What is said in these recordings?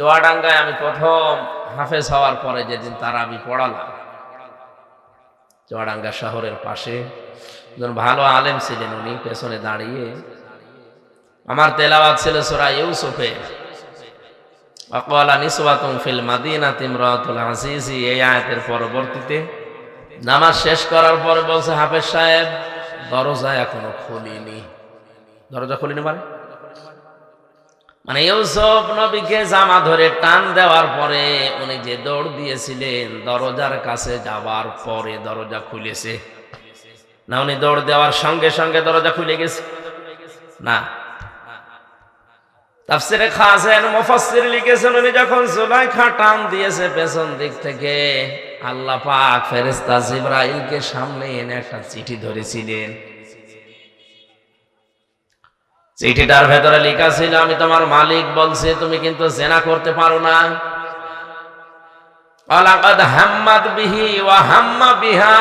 চুয়াডাঙ্গায় আমি প্রথম হাফেজ হওয়ার পরে যেদিন তারাবি পড়ালাম, চুয়াডাঙ্গা শহরের পাশে একজন ভালো আলেম ছিলেন, উনি পেছনে দাঁড়িয়ে আমার তেলাওয়াত ছিল সূরা ইউসুফের ওয়াকালা নিসওয়াতুন ফিল মাদিনাতি ইমরাতুল আজিজি, এই আয়াতের পরবর্তীতে নামাজ শেষ করার পরে বলছে, হাফেজ সাহেব দরজা এখনো খুলিনি। দরজা খুলিনি মানে ইউসুফ নবীকে জামা ধরে টান দেওয়ার পরে উনি যে দৌড় দিয়েছিলেন, দরজার কাছে যাওয়ার পরে দরজা খুলেছে না, উনি দৌড় দেওয়ার সঙ্গে সঙ্গে দরজা খুলে গেছে না। তাফসীরে খাসেন মুফাসসির লিখেছেন, উনি যখন জুলাইখা টান দিয়েছে পেছন দিক থেকে, আল্লাহ পাক ফেরেশতা জিবরাইলকে সামনে এনে একটা চিঠি ধরেছিলেন। চিঠিটার ভেতরে লেখা ছিল, আমি তোমার মালিক বলছে তুমি কিন্তু জিনা করতে পারো না। ওয়ালাকাদ হাম্মাত বিহি ওয়া হাম্মা বিহা,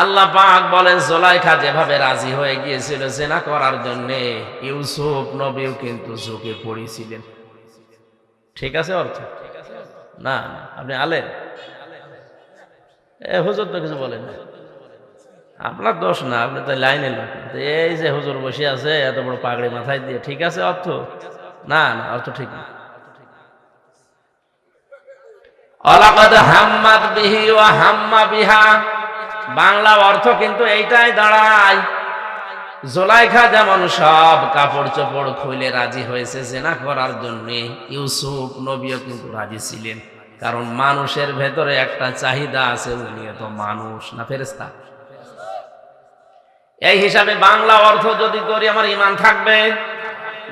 আল্লাহ পাক বলেন জুলাইখা যেভাবে রাজি হয়ে গিয়েছিল জিনা করার জন্য, ইউসুফ নবীও কিন্তু ঝুঁকে পড়েছিলেন। ঠিক আছে অর্থ? না আপনি আলেম, হুজুর তো কিছু বলেন না, আপনার দোষ না, আপনি তো লাইনের লোক। এই যে হুজুর বসে আছে এত বড় পাগড়ি মাথায় দিয়ে, ঠিক আছে অর্থ? না না, অর্থ ঠিক না। ওয়ালাকাদ হাম্মাত বিহি ওয়া হাম্মা বিহা, বাংলা অর্থ কিন্তু এইটাই দাঁড়ায়, জুলাইখা যেমন সব কাপড় চোপড় খুলে রাজি হয়েছে জিনা করার জন্য, ইউসুফ নবীও কিন্তু রাজি ছিলেন, কারণ মানুষের ভেতরে একটা চাহিদা আছে, উনি তো মানুষ না ফেরেশতা। এই হিসাবে বাংলা অর্থ যদি করি আমার ঈমান থাকবে,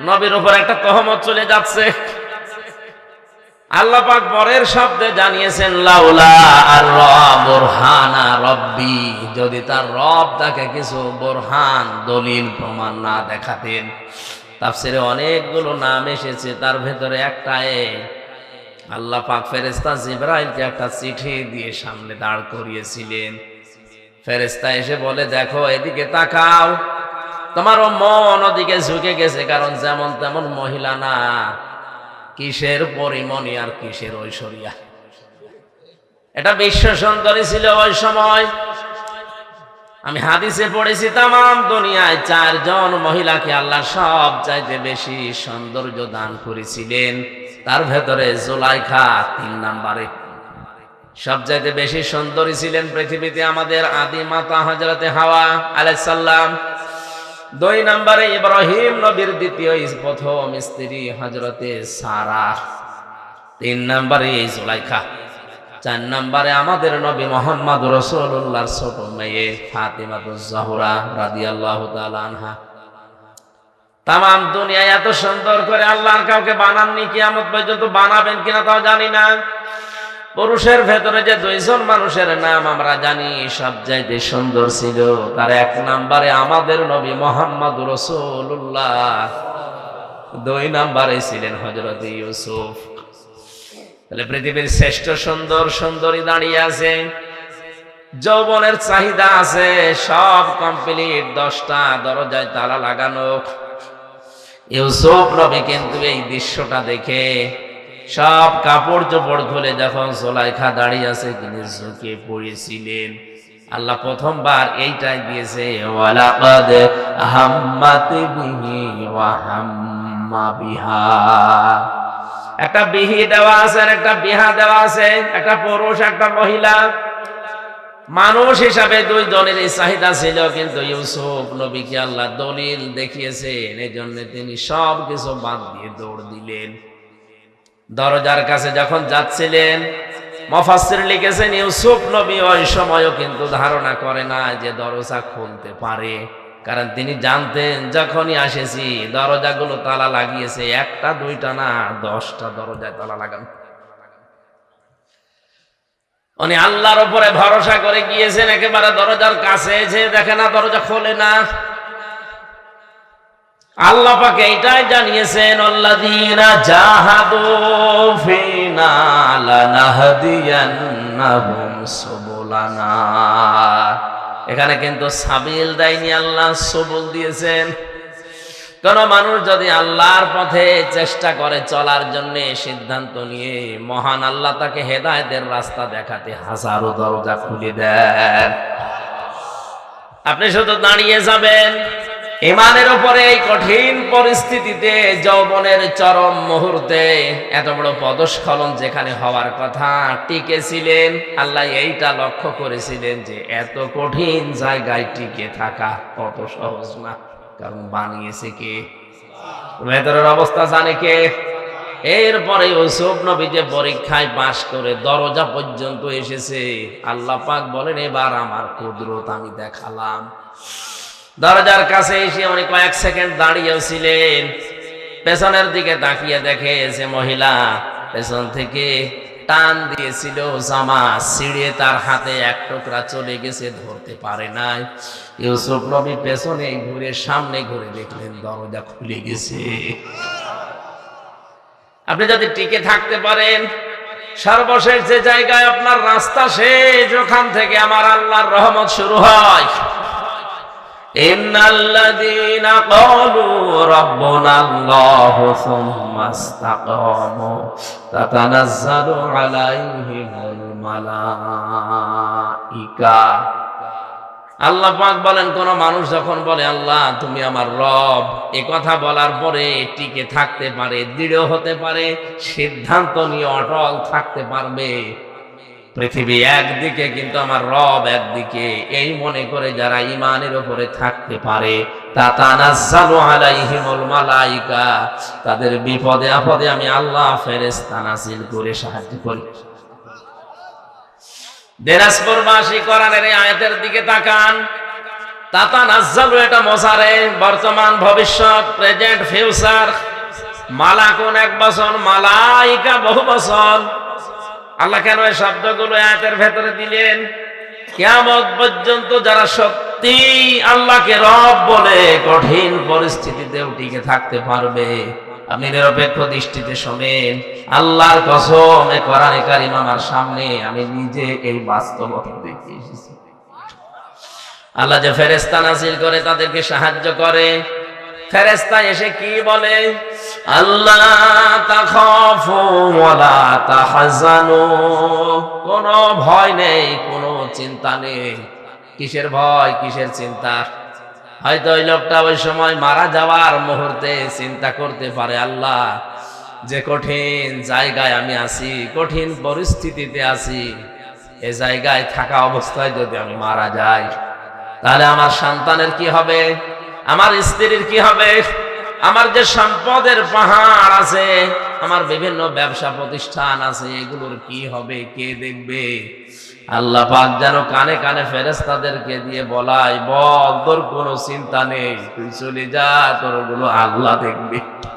নবীর উপর একটা তহমত চলে যাচ্ছে। আল্লাহ পাক পরের শব্দে জানিয়েছেন, লাউলা আর বুরহানা রব্বি, যদি তার রব তাকে কিছু বুরহান দলিল প্রমাণ না দেখাতেন। তাফসীরে অনেকগুলো নাম এসেছে, তার ভেতরে একটাই আল্লাহ পাক ফেরেশতা জিবরাইলকে একটা চিঠি দিয়ে সামনে দাঁড় করিয়েছিলেন। ফেরেশতা এসে বলে, দেখো এদিকে তাকাও, তোমারও মন ওদিকে ঝুঁকে গেছে, কারণ যেমন তেমন মহিলা না, কিসের পরিমণি আর কিসের ঐশ্বরিয়া, এটা বিশ্ব সুন্দরী ছিল ওই সময়। আমি হাদিসে পড়েছি, তামাম দুনিয়ায় 4 জন মহিলাকে আল্লাহ সব চাইতে বেশি সৌন্দর্য দান করেছিলেন, তার ভেতরে জুলাইখা 3 নম্বরে। সব চাইতে বেশি সুন্দরী ছিলেন পৃথিবীতে আমাদের আদি মাতা হযরতে হাওয়া আলাইহিস সালাম, 2 নম্বরে ইব্রাহিম নবীর দ্বিতীয় প্রথম স্ত্রী হযরতে সারা, 3 নম্বরে জুলাইখা, 4 নম্বরে আমাদের নবী মুহাম্মদ রাসূলুল্লাহর ছোট মেয়ে ফাতিমাতুজ জাহরা রাদিয়াল্লাহু তাআলা আনহা। তামাম দুনিয়ায় এত সুন্দর করে আল্লাহর কাউকে বানাননি, কিয়ামত পর্যন্ত বানাবেন কিনা তাও জানি না। পুরুষের ভেতরে যে 2 জন মানুষের নাম আমরা জানি সবচাইতে সুন্দর ছিল, তার 1 নম্বরে আমাদের নবী মুহাম্মদ রাসূলুল্লাহ, 2 নম্বরে ছিলেন হযরত ইউসুফ। তাহলে পৃথিবীর শ্রেষ্ঠ সুন্দর সুন্দরী দাঁড়িয়ে আছে, যৌবনের চাহিদা আছে, সব কমপ্লিট, 10টা দরজায় তালা লাগানো। ইউসুফ নবী কিন্তু এই দৃশ্যটা দেখে সব কাপড় চোপড় খুলে যখন জুলাইখা দাঁড়িয়ে আছে তিনি ঝুঁকে পড়েছিলেন। আল্লাহ প্রথমবার এইটাই দিয়েছে, ওয়ালাকাদ হাম্মাত বিহি ওয়া হাম্মা বিহা, একটা বিহি দেওয়া আছে আর একটা বিহা দেওয়া আছে, একটা পুরুষ একটা মহিলা। মানুষ হিসাবে 2 জনেরই চাহিদা ছিল, কিন্তু ইউসুফ নবীকে আল্লাহ দলিল দেখিয়েছেন, এই জন্য তিনি সব কিছু বাদ দিয়ে দৌড় দিলেন। দরজার কাছে যখন যাচ্ছিলেন, মুফাসসির লিখেছেন ইউসুফ নবী ওই সময়ও কিন্তু ধারণা করে না যে দরজা খুলতে পারে, কারণ তিনি জানতেন যখনই আসেছি দরজাগুলো তালা লাগিয়েছে, 1টা 2টা না, 10টা দরজায় তালা লাগানো। উনি আল্লাহর উপরে ভরসা করে গিয়েছেন, একেবারে দরজার কাছে এসে দেখে না দরজা খোলে না। আল্লাহ পাক এইটাই জানিয়েছেন, আল্লাযীনা জাহাদু ফিনা লানাহদিয়ান্নাহুম সুবুলানা, এখানে কিন্তু সাবিল দেয়নি, আল্লাহ সবুল দিয়েছেন। কোন মানুষ যদি আল্লাহর পথে চেষ্টা করে চলার জন্য সিদ্ধান্ত নিয়ে, মহান আল্লাহ তাকে হেদায়েতের রাস্তা দেখাতে হাজারো দরজা খুলে দেন। আপনি শুধু দাঁড়িয়ে যাবেন ঈমানের উপরে। এই কঠিন পরিস্থিতিতে, যৌবনের চরম মুহূর্তে, এত বড় পদস্খলন যেখানে হওয়ার কথা, টিকেছিলেন। আল্লাহ এইটা লক্ষ্য করেছিলেন যে এত কঠিন জায়গায় টিকে থাকা কত সহজ না, কারণ বানিয়েছে কে? ভেতরের অবস্থা জানে কে? এরপরে ইউসুফ নবী যে পরীক্ষায় পাশ করে দরজা পর্যন্ত এসেছে, আল্লাহ পাক বলেন এবার আমার কুদরত আমি দেখালাম। দরজার কাছে এসে উনি কয়েক সেকেন্ড দাঁড়িয়েও ছিলেন। পেছনের দিকে তাকিয়ে দেখে যে মহিলা পেছন থেকে টান দিয়েছিল জামা ছিঁড়ে তার হাতে এক টুকরা চলে গেছে, ধরতে পারে নাই। ইউসুফ নবী পেছনে ঘুরে সামনে ঘুরে দেখলেন দরজা খুলে গেছে। আপনি যদি টিকে থাকতে পারেন, সর্বশেষ যে জায়গায় আপনার রাস্তা শেষ, ওখান থেকে আমার আল্লাহর রহমত শুরু হয়। ইন্নাল্লাযীনা ক্বালু রাব্বুনাল্লাহু সুম্মা ইসতাকামু তাতানাজ্জালু আলাইহিমুল মালাইকা। আল্লাহ পাক বলেন, কোন মানুষ যখন বলে আল্লাহ তুমি আমার রব, এ কথা বলার পরে টিকে থাকতে পারে, দৃঢ় হতে পারে, সিদ্ধান্ত নিয়ে অটল থাকতে পারবে। পৃথিবী একদিকে কিন্তু আমার রব একদিকে, এই মনে করে যারা ঈমানের উপরে থাকতে পারে, তাতানাজ্জালু আলাইহিমুল মালাইকা, তাদের বিপদে আপদে আমি আল্লাহ ফেরেশতা নাযিল করে সাহায্য করি। দিনাজপুরবাসী কোরআনের এই আয়াতের দিকে তাকান। তাতানাজ্জালু এটা মোজারে, বর্তমান ভবিষ্যৎ, প্রেজেন্ট ফিউচার। মালাকুন এক বচন, মালাইকা বহু বচন। আল্লাহ কেন এই শব্দগুলো আয়াতের ভেতরে দিলেন? কিয়ামত পর্যন্ত যারা সত্যি আল্লাহকে রব বলে কঠিন পরিস্থিতিতেও টিকে থাকতে পারবে, আপনি নিরপেক্ষ দৃষ্টিতে শোনেন। আল্লাহর কসম, এই কোরআনে কারীম আমার সামনে, আমি নিজে এই বাস্তবতা দেখে এসেছি। আল্লাহ যে ফেরেশতা নাযিল করে তাদেরকে সাহায্য করে, ফেরেশতা এসে কি বলে? আল্লাহ তাখাফু ওয়ালা তাহজানু, কোনো ভয় নেই, কোনো চিন্তা নেই। কিসের ভয়, কিসের চিন্তা? হয়তো ওই লোকটা ওই সময় মারা যাওয়ার মুহূর্তে চিন্তা করতে পারে, আল্লাহ যে কঠিন জায়গায় আমি আছি, কঠিন পরিস্থিতিতে আছি, এ জায়গায় থাকা অবস্থায় যদি আমি মারা যাই, তাহলে আমার সন্তানের কি হবে, আমার স্ত্রীর কি হবে, আমার যে সম্পদের পাহাড় আছে, আমার বিভিন্ন ব্যবসা প্রতিষ্ঠান আছে, এগুলোর কি হবে, কে দেখবে? আল্লাহ পাক যেন কানে কানে ফেরেশতাদেরকে দিয়ে বলাই, বল তোর কোনো চিন্তা নেই, তুই চলে যা, তোর ওগুলো আল্লাহ দেখবে।